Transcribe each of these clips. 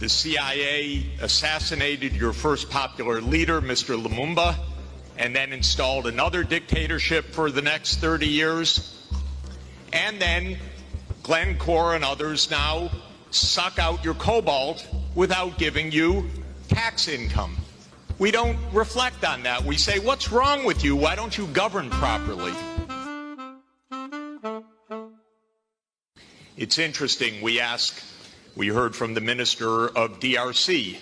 The CIA assassinated your first popular leader, Mr. Lumumba, and then installed another dictatorship for the next 30 years. And then Glencore and others now suck out your cobalt without giving you tax income. We don't reflect on that. We say, what's wrong with you? Why don't you govern properly? It's interesting, we heard from the minister of DRC,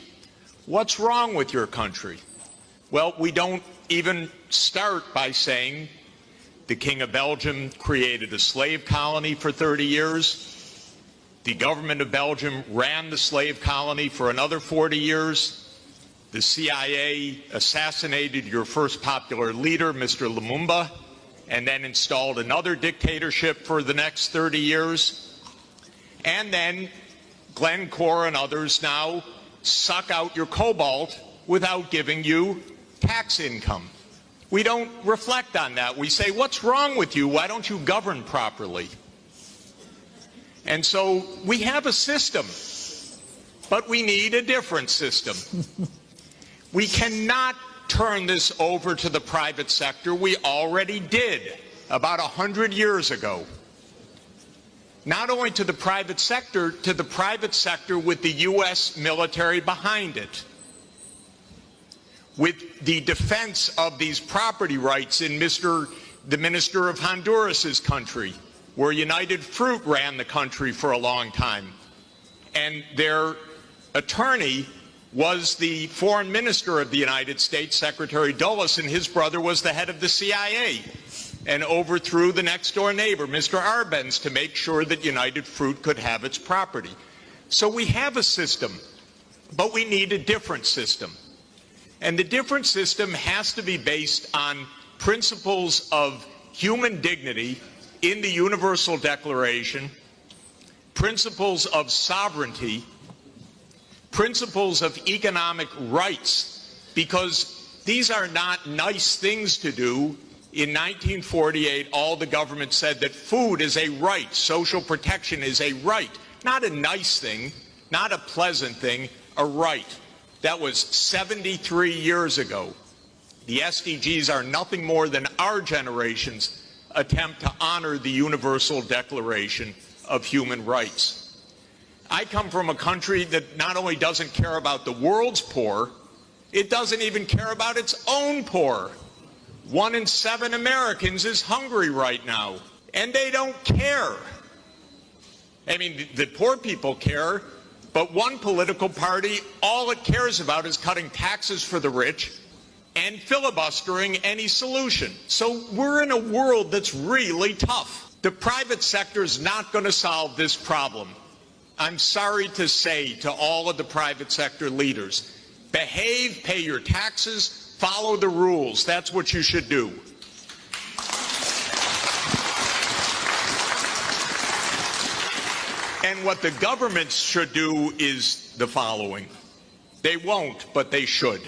what's wrong with your country? Well, we don't even start by saying the King of Belgium created a slave colony for 30 years. The government of Belgium ran the slave colony for another 40 years. The CIA assassinated your first popular leader, Mr. Lumumba, and then installed another dictatorship for the next 30 years. And then Glencore and others now suck out your cobalt without giving you tax income. We don't reflect on that. We say, what's wrong with you? Why don't you govern properly? And so we have a system, but we need a different system. We cannot turn this over to the private sector. We already did about 100 years ago. Not only to the private sector with the U.S. military behind it, with the defense of these property rights in the minister of Honduras's country, where United Fruit ran the country for a long time, and their attorney was the foreign minister of the United States, Secretary Dulles, and his brother was the head of the CIA and overthrew the next door neighbor, Mr. Arbenz, to make sure that United Fruit could have its property. So we have a system, but we need a different system. And the different system has to be based on principles of human dignity in the Universal Declaration, principles of sovereignty, principles of economic rights, because these are not nice things to do. In 1948, all the government said that food is a right, social protection is a right, not a nice thing, not a pleasant thing, a right. That was 73 years ago. The SDGs are nothing more than our generation's attempt to honor the Universal Declaration of Human Rights. I come from a country that not only doesn't care about the world's poor, it doesn't even care about its own poor. 1 in 7 Americans is hungry right now, and they don't care. I mean, the poor people care, but one political party, all it cares about is cutting taxes for the rich and filibustering any solution. So we're in a world that's really tough. The private sector is not going to solve this problem. I'm sorry to say to all of the private sector leaders, behave, pay your taxes, follow the rules. That's what you should do. And what the governments should do is the following. They won't, but they should.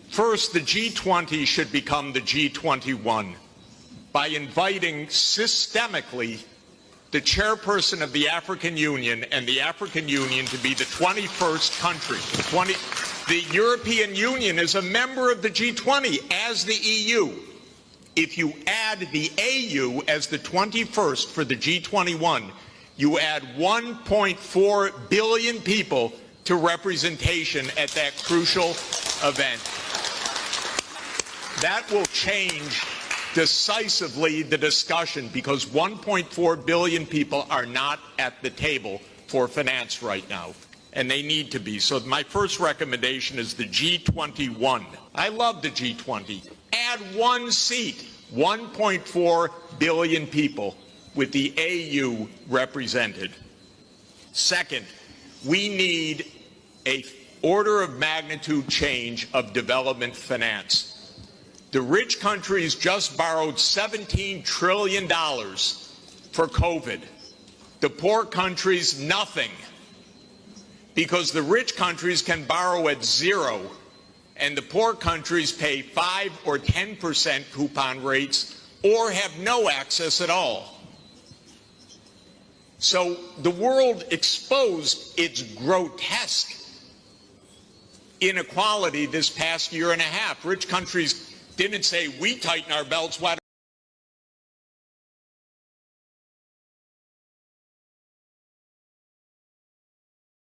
First, the G20 should become the G21 by inviting systemically the chairperson of the African Union and the African Union to be the 21st country. The European Union is a member of the G20 as the EU. If you add the AU as the 21st for the G21, you add 1.4 billion people to representation at that crucial event. That will change decisively the discussion, because 1.4 billion people are not at the table for finance right now, and they need to be. So my first recommendation is the G21. I love the G20. Add one seat, 1.4 billion people with the AU represented. Second, we need an order of magnitude change of development finance. The rich countries just borrowed $17 trillion for COVID. The poor countries, nothing. Because the rich countries can borrow at 0, and the poor countries pay 5 or 10% coupon rates or have no access at all. So the world exposed its grotesque inequality this past year and a half. Rich countries didn't say, we tighten our belts, why